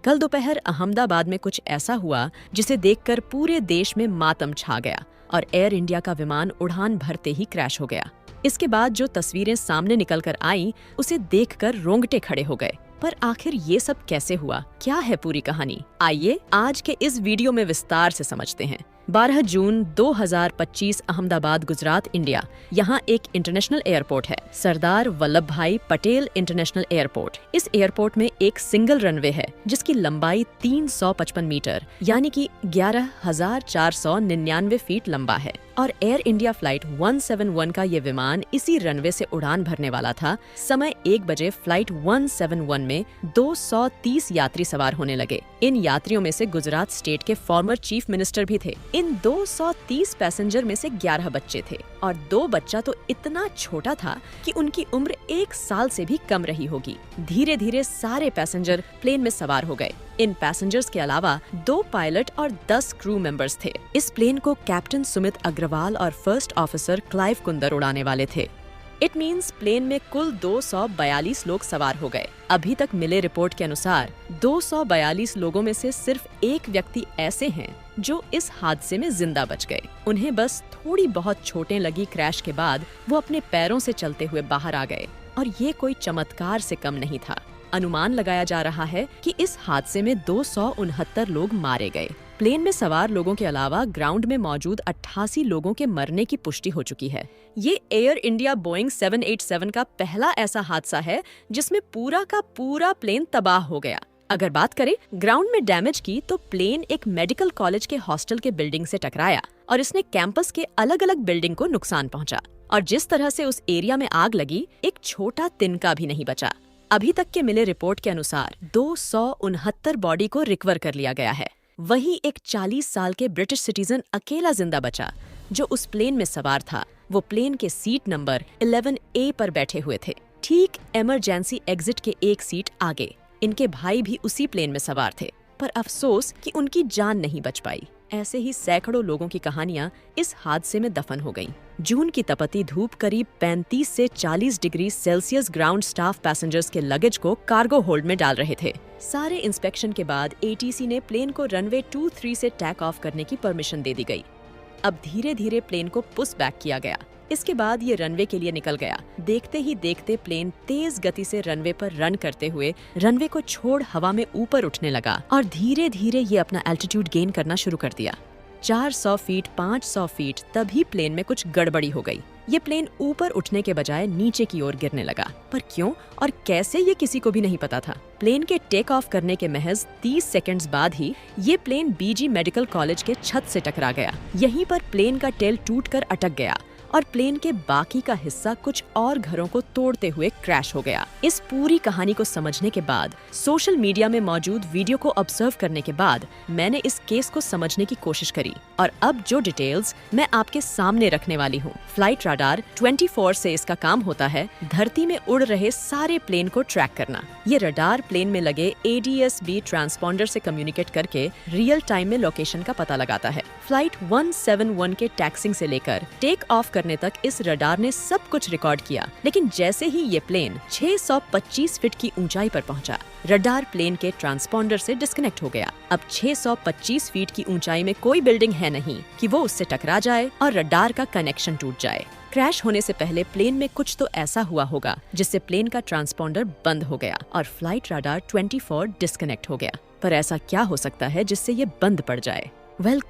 कल दोपहर अहमदाबाद में कुछ ऐसा हुआ जिसे देखकर पूरे देश में मातम छा गया और एयर इंडिया का विमान उड़ान भरते ही क्रैश हो गया। इसके बाद जो तस्वीरें सामने निकलकर आईं, उसे देखकर रोंगटे खड़े हो गए। पर आखिर ये सब कैसे हुआ? क्या है पूरी कहानी? आइए आज के इस वीडियो में विस्तार से समझते हैं। 12 जून 2025 अहमदाबाद, गुजरात, इंडिया। यहाँ एक इंटरनेशनल एयरपोर्ट है, सरदार वल्लभ भाई पटेल इंटरनेशनल एयरपोर्ट। इस एयरपोर्ट में एक सिंगल रनवे है जिसकी लंबाई 355 मीटर यानी कि 11,499 फीट लंबा है और एयर इंडिया फ्लाइट 171 का ये विमान इसी रनवे से उड़ान भरने वाला था। समय 1 बजे फ्लाइट 171 में 230 यात्री सवार होने लगे। इन यात्रियों में से गुजरात स्टेट के फॉर्मर चीफ मिनिस्टर भी थे। इन 230 पैसेंजर में से 11 बच्चे थे और 2 बच्चा तो इतना छोटा था कि उनकी उम्र 1 साल से भी कम रही होगी। धीरे धीरे सारे पैसेंजर प्लेन में सवार हो गए। इन पैसेंजर्स के अलावा 2 पायलट और 10 क्रू मेंबर्स थे। इस प्लेन को कैप्टन सुमित अग्रवाल और फर्स्ट ऑफिसर क्लाइव कुंदर उड़ाने वाले थे। इट मीन्स प्लेन में कुल 242 लोग सवार हो गए। अभी तक मिले रिपोर्ट के अनुसार 242 लोगों में से सिर्फ एक व्यक्ति ऐसे हैं जो इस हादसे में जिंदा बच गए। उन्हें बस थोड़ी बहुत चोटें लगी। क्रैश के बाद वो अपने पैरों से चलते हुए बाहर आ गए और ये कोई चमत्कार से कम नहीं था। अनुमान लगाया जा रहा है कि इस हादसे में 269 लोग मारे गए। प्लेन में सवार लोगों के अलावा ग्राउंड में मौजूद 88 लोगों के मरने की पुष्टि हो चुकी है। ये एयर इंडिया बोइंग 787 का पहला ऐसा हादसा है जिसमें पूरा का पूरा प्लेन तबाह हो गया। अगर बात करें ग्राउंड में डैमेज की, तो प्लेन एक मेडिकल कॉलेज के हॉस्टल के बिल्डिंग से टकराया और इसने कैंपस के अलग अलग बिल्डिंग को नुकसान पहुंचा। और जिस तरह से उस एरिया में आग लगी, एक छोटा तिनका भी नहीं बचा। अभी तक के मिले रिपोर्ट के अनुसार 269 बॉडी को रिकवर कर लिया गया है। वही एक 40 साल के ब्रिटिश सिटीजन अकेला जिंदा बचा जो उस प्लेन में सवार था। वो प्लेन के सीट नंबर 11A पर बैठे हुए थे, ठीक इमरजेंसी एग्जिट के एक सीट आगे। इनके भाई भी उसी प्लेन में सवार थे, पर अफसोस कि उनकी जान नहीं बच पाई। ऐसे ही सैकड़ों लोगों की कहानियां इस हादसे में दफन हो गईं। जून की तपती धूप करीब 35 से 40 degree Celsius ground staff passengers के लगेज को कार्गो होल्ड में डाल रहे थे। सारे इंस्पेक्शन के बाद ATC ने प्लेन को रनवे 23 से टेक ऑफ करने की परमिशन दे दी गई। अब धीरे धीरे प्लेन को पुश बैक किया गया। इसके बाद ये रनवे के लिए निकल गया। देखते ही देखते प्लेन तेज गति से रनवे पर रन करते हुए रनवे को छोड़ हवा में ऊपर उठने लगा और धीरे धीरे ये अपना एल्टीट्यूड गेन करना शुरू कर दिया। 400 फीट, 500 फीट, तभी प्लेन में कुछ गड़बड़ी हो गई। ये प्लेन ऊपर उठने के बजाय नीचे की ओर गिरने लगा। पर क्यों और कैसे, ये किसी को भी नहीं पता था। प्लेन के टेक ऑफ करने के महज 30 सेकंड्स बाद ही ये प्लेन BG मेडिकल कॉलेज के छत से टकरा गया। यहीं पर प्लेन का टेल टूटकर अटक गया और प्लेन के बाकी का हिस्सा कुछ और घरों को तोड़ते हुए क्रैश हो गया। इस पूरी कहानी को समझने के बाद, सोशल मीडिया में मौजूद वीडियो को ऑब्जर्व करने के बाद मैंने इस केस को समझने की कोशिश करी और अब जो डिटेल्स मैं आपके सामने रखने वाली हूँ। फ्लाइट रडार 24 से इसका काम होता है धरती में उड़ रहे सारे प्लेन को ट्रैक करना। ये रडार प्लेन में लगे ADS-B ट्रांसपॉन्डर से कम्युनिकेट करके रियल टाइम में लोकेशन का पता लगाता है। फ्लाइट 171 के टैक्सिंग से लेकर टेक ऑफ करने तक इस रडार ने सब कुछ रिकॉर्ड किया, लेकिन जैसे ही ये प्लेन 625 फीट की ऊंचाई पर पहुंचा, रडार प्लेन के ट्रांसपॉन्डर से डिस्कनेक्ट हो गया। अब 625 फीट की ऊंचाई में कोई बिल्डिंग है नहीं कि वो उससे टकरा जाए और रडार का कनेक्शन टूट जाए। क्रैश होने से पहले प्लेन में कुछ तो ऐसा हुआ होगा जिससे प्लेन का ट्रांसपॉन्डर बंद हो गया और फ्लाइट रडार 24 डिस्कनेक्ट हो गया। पर ऐसा क्या हो सकता है जिससे ये बंद पड़ जाए?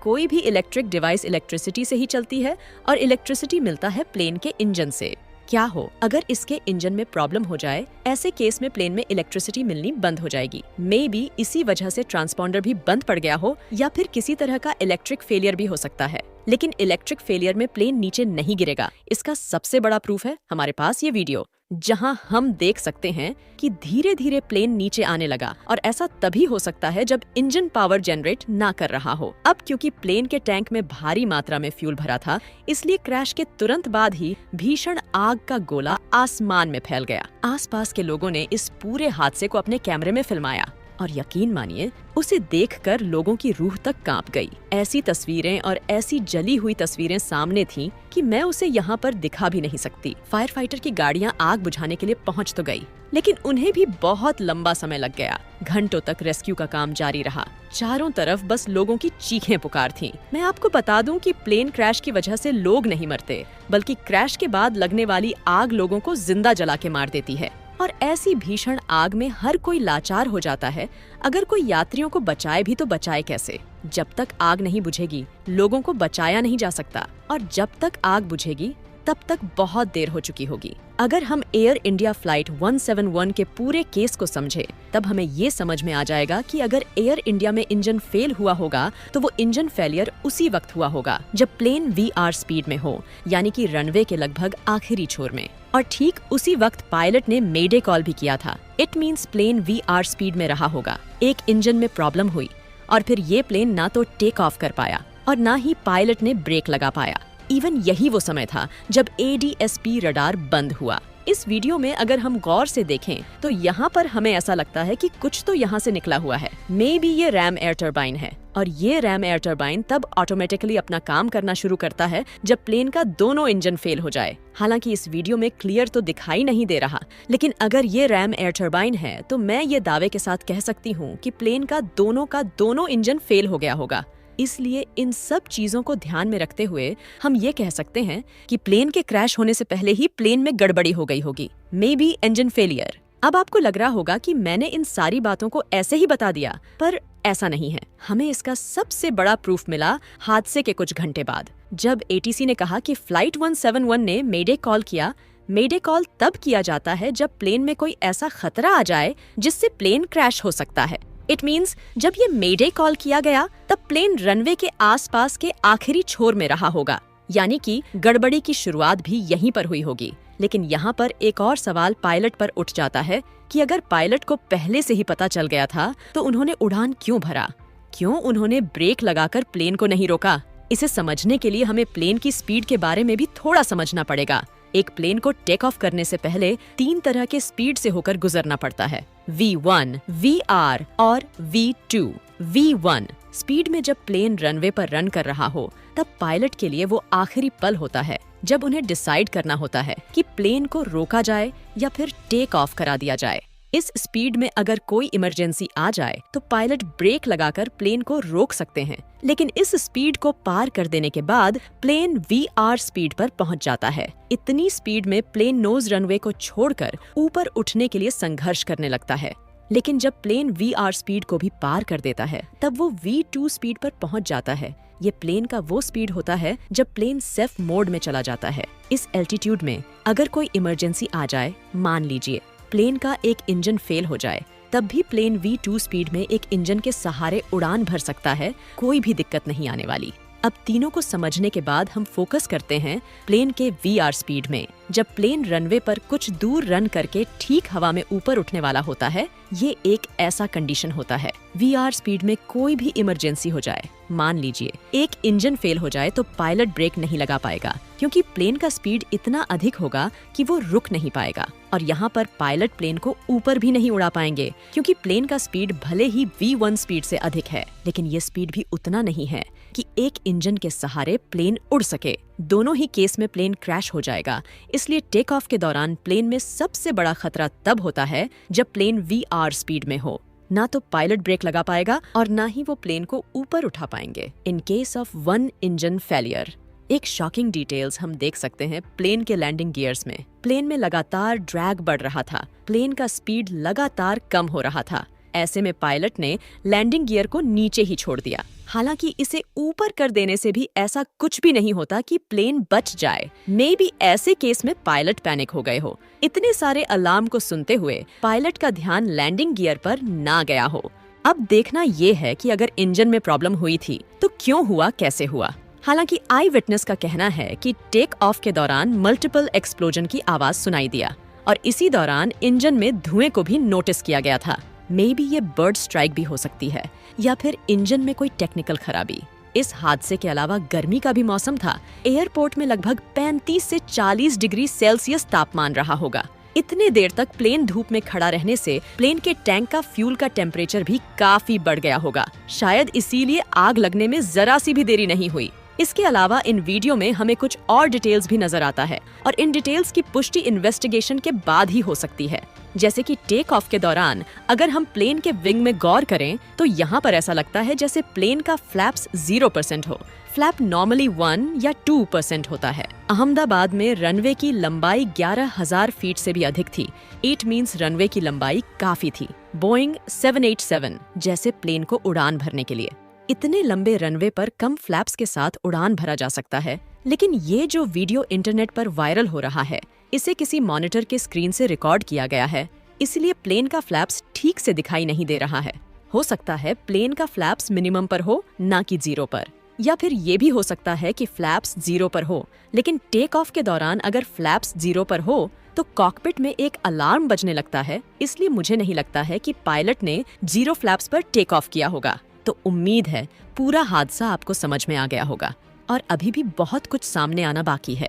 कोई भी इलेक्ट्रिक डिवाइस इलेक्ट्रिसिटी से ही चलती है और इलेक्ट्रिसिटी मिलता है प्लेन के इंजन से। क्या हो अगर इसके इंजन में प्रॉब्लम हो जाए? ऐसे केस में प्लेन में इलेक्ट्रिसिटी मिलनी बंद हो जाएगी। मे बी इसी वजह से ट्रांसपॉन्डर भी बंद पड़ गया हो या फिर किसी तरह का इलेक्ट्रिक फेलियर भी हो सकता है। लेकिन इलेक्ट्रिक फेलियर में प्लेन नीचे नहीं गिरेगा। इसका सबसे बड़ा प्रूफ है हमारे पास ये वीडियो, जहां हम देख सकते हैं कि धीरे धीरे प्लेन नीचे आने लगा और ऐसा तभी हो सकता है जब इंजन पावर जनरेट ना कर रहा हो। अब क्योंकि प्लेन के टैंक में भारी मात्रा में फ्यूल भरा था, इसलिए क्रैश के तुरंत बाद ही भीषण आग का गोला आसमान में फैल गया। आसपास के लोगों ने इस पूरे हादसे को अपने कैमरे में फिल्माया। और यकीन मानिए उसे देखकर लोगों की रूह तक कांप गई। ऐसी तस्वीरें और ऐसी जली हुई तस्वीरें सामने थीं कि मैं उसे यहाँ पर दिखा भी नहीं सकती। फायर फाइटर की गाड़ियाँ आग बुझाने के लिए पहुँच तो गई, लेकिन उन्हें भी बहुत लंबा समय लग गया। घंटों तक रेस्क्यू का काम जारी रहा। चारों तरफ बस लोगों की चीखें पुकार थीं। मैं आपको बता दूं कि प्लेन क्रैश की वजह से लोग नहीं मरते, बल्कि क्रैश के बाद लगने वाली आग लोगों को जिंदा जला के मार देती है। और ऐसी भीषण आग में हर कोई लाचार हो जाता है। अगर कोई यात्रियों को बचाए भी तो बचाए कैसे? जब तक आग नहीं बुझेगी लोगों को बचाया नहीं जा सकता, और जब तक आग बुझेगी तब तक बहुत देर हो चुकी होगी। अगर हम एयर इंडिया फ्लाइट 171 के पूरे केस को समझे, तब हमें ये समझ में आ जाएगा कि अगर एयर इंडिया में इंजन फेल हुआ होगा तो वो इंजन फेलियर उसी वक्त हुआ होगा जब प्लेन VR स्पीड में हो, यानी कि रनवे के लगभग आखिरी छोर में। और ठीक उसी वक्त पायलट ने मेडे कॉल भी किया था। It means plane VR speed में रहा होगा। एक इंजन में प्रॉब्लम हुई और फिर ये प्लेन ना तो टेक ऑफ कर पाया और ना ही पायलट ने ब्रेक लगा पाया। इवन यही वो समय था जब ADS-B रडार बंद हुआ। इस वीडियो में अगर हम गौर से देखें तो यहाँ पर हमें ऐसा लगता है कि कुछ तो यहाँ से निकला हुआ है। मे बी ये रैम एयर टरबाइन है, और ये रैम एयर टरबाइन तब ऑटोमेटिकली अपना काम करना शुरू करता है जब प्लेन का दोनों इंजन फेल हो जाए। हालांकि इस वीडियो में क्लियर तो दिखाई नहीं दे रहा, लेकिन अगर ये रैम एयर टरबाइन है तो मैं ये दावे के साथ कह सकती हूँ कि प्लेन का दोनों इंजन फेल हो गया होगा। इसलिए इन सब चीजों को ध्यान में रखते हुए हम ये कह सकते हैं कि प्लेन के क्रैश होने से पहले ही प्लेन में गड़बड़ी हो गई होगी। May be engine failure. अब आपको लग रहा होगा कि मैंने इन सारी बातों को ऐसे ही बता दिया, पर ऐसा नहीं है। हमें इसका सबसे बड़ा प्रूफ मिला हादसे के कुछ घंटे बाद, जब ATC ने कहा कि फ्लाइट 171 ने मेडे कॉल किया। मेडे कॉल तब किया जाता है जब प्लेन में कोई ऐसा खतरा आ जाए जिससे प्लेन क्रैश हो सकता है। इट मीन्स जब ये मेडे कॉल किया गया तब प्लेन रनवे के आसपास के आखिरी छोर में रहा होगा, यानी कि गड़बड़ी की शुरुआत भी यहीं पर हुई होगी। लेकिन यहाँ पर एक और सवाल पायलट पर उठ जाता है कि अगर पायलट को पहले से ही पता चल गया था तो उन्होंने उड़ान क्यों भरा? क्यों उन्होंने ब्रेक लगाकर प्लेन को नहीं रोका? इसे समझने के लिए हमें प्लेन की स्पीड के बारे में भी थोड़ा समझना पड़ेगा। एक प्लेन को टेक ऑफ करने से पहले 3 तरह के स्पीड से होकर गुजरना पड़ता है, V1, VR और V2। V1 स्पीड में जब प्लेन रनवे पर रन कर रहा हो तब पायलट के लिए वो आखिरी पल होता है जब उन्हें डिसाइड करना होता है कि प्लेन को रोका जाए या फिर टेक ऑफ करा दिया जाए। इस स्पीड में अगर कोई इमरजेंसी आ जाए तो पायलट ब्रेक लगाकर प्लेन को रोक सकते हैं, लेकिन इस स्पीड को पार कर देने के बाद प्लेन VR स्पीड पर पहुंच जाता है। इतनी स्पीड में प्लेन नोज रनवे को छोड़कर ऊपर उठने के लिए संघर्ष करने लगता है। लेकिन जब प्लेन VR स्पीड को भी पार कर देता है तब वो V2 स्पीड पर पहुंच जाता है। ये प्लेन का वो स्पीड होता है जब प्लेन सेफ मोड में चला जाता है। इस एल्टीट्यूड में अगर कोई इमरजेंसी आ जाए, मान लीजिए प्लेन का एक इंजन फेल हो जाए, तब भी प्लेन V2 स्पीड में एक इंजन के सहारे उड़ान भर सकता है। कोई भी दिक्कत नहीं आने वाली। अब तीनों को समझने के बाद हम फोकस करते हैं प्लेन के VR स्पीड में। जब प्लेन रनवे पर कुछ दूर रन करके ठीक हवा में ऊपर उठने वाला होता है, ये एक ऐसा कंडीशन होता है। VR स्पीड में कोई भी इमरजेंसी हो जाए, मान लीजिए एक इंजन फेल हो जाए, तो पायलट ब्रेक नहीं लगा पाएगा क्योंकि प्लेन का स्पीड इतना अधिक होगा कि वो रुक नहीं पाएगा। और यहाँ पर पायलट प्लेन को ऊपर भी नहीं उड़ा पाएंगे क्योंकि प्लेन का स्पीड भले ही V1 स्पीड से अधिक है, लेकिन ये स्पीड भी उतना नहीं है कि एक इंजन के सहारे प्लेन उड़ सके। दोनों ही केस में प्लेन क्रैश हो जाएगा। इसलिए टेक ऑफ के दौरान प्लेन में सबसे बड़ा खतरा तब होता है जब प्लेन VR स्पीड में हो। ना तो पायलट ब्रेक लगा पाएगा और ना ही वो प्लेन को ऊपर उठा पाएंगे। In case of 1 engine failure, एक शॉकिंग डिटेल्स हम देख सकते हैं प्लेन के लैंडिंग गियर्स में। प्लेन में लगातार ड्रैग बढ़ रहा था, प्लेन का स्पीड लगातार कम हो रहा था। ऐसे में पायलट ने लैंडिंग गियर को नीचे ही छोड़ दिया। हालांकि इसे ऊपर कर देने से भी ऐसा कुछ भी नहीं होता कि प्लेन बच जाए। मे बी ऐसे केस में पायलट पैनिक हो गए हो। इतने सारे अलार्म को सुनते हुए पायलट का ध्यान लैंडिंग गियर पर ना गया हो। अब देखना ये है कि अगर इंजन में प्रॉब्लम हुई थी तो क्यों हुआ, कैसे हुआ। हालांकि आई विटनेस का कहना है कि टेक ऑफ के दौरान मल्टीपल एक्सप्लोजन की आवाज सुनाई दिया और इसी दौरान इंजन में धुएं को भी नोटिस किया गया था। मे बी ये बर्ड स्ट्राइक भी हो सकती है या फिर इंजन में कोई टेक्निकल खराबी। इस हादसे के अलावा गर्मी का भी मौसम था। एयरपोर्ट में लगभग 35 से 40 डिग्री सेल्सियस तापमान रहा होगा। इतने देर तक प्लेन धूप में खड़ा रहने से प्लेन के टैंक का फ्यूल का टेम्परेचर भी काफी बढ़ गया होगा। शायद इसीलिए आग लगने में जरा सी भी देरी नहीं हुई। इसके अलावा इन वीडियो में हमें कुछ और डिटेल्स भी नजर आता है और इन डिटेल्स की पुष्टि इन्वेस्टिगेशन के बाद ही हो सकती है। जैसे कि टेक ऑफ के दौरान अगर हम प्लेन के विंग में गौर करें तो यहाँ पर ऐसा लगता है जैसे प्लेन का फ्लैप्स 0% हो। फ्लैप नॉर्मली 1 या 2% होता है। अहमदाबाद में रनवे की लंबाई 11,000 फीट से भी अधिक थी। इट मीन्स रनवे की लंबाई काफी थी बोइंग 787 जैसे प्लेन को उड़ान भरने के लिए। इतने लंबे रनवे पर कम फ्लैप्स के साथ उड़ान भरा जा सकता है, लेकिन ये जो वीडियो इंटरनेट पर वायरल हो रहा है इसे किसी मॉनिटर के स्क्रीन से रिकॉर्ड किया गया है, इसलिए प्लेन का फ्लैप्स ठीक से दिखाई नहीं दे रहा है। हो सकता है प्लेन का फ्लैप्स मिनिमम पर हो, ना कि 0 पर, या फिर ये भी हो सकता है कि फ्लैप्स 0 पर हो लेकिन टेक ऑफ के दौरान अगर फ्लैप्स 0 पर हो तो कॉकपिट में एक अलार्म बजने लगता है। इसलिए मुझे नहीं लगता है कि पायलट ने 0 फ्लैप्स पर टेक ऑफ किया होगा। तो उम्मीद है पूरा हादसा आपको समझ में आ गया होगा और अभी भी बहुत कुछ सामने आना बाकी है।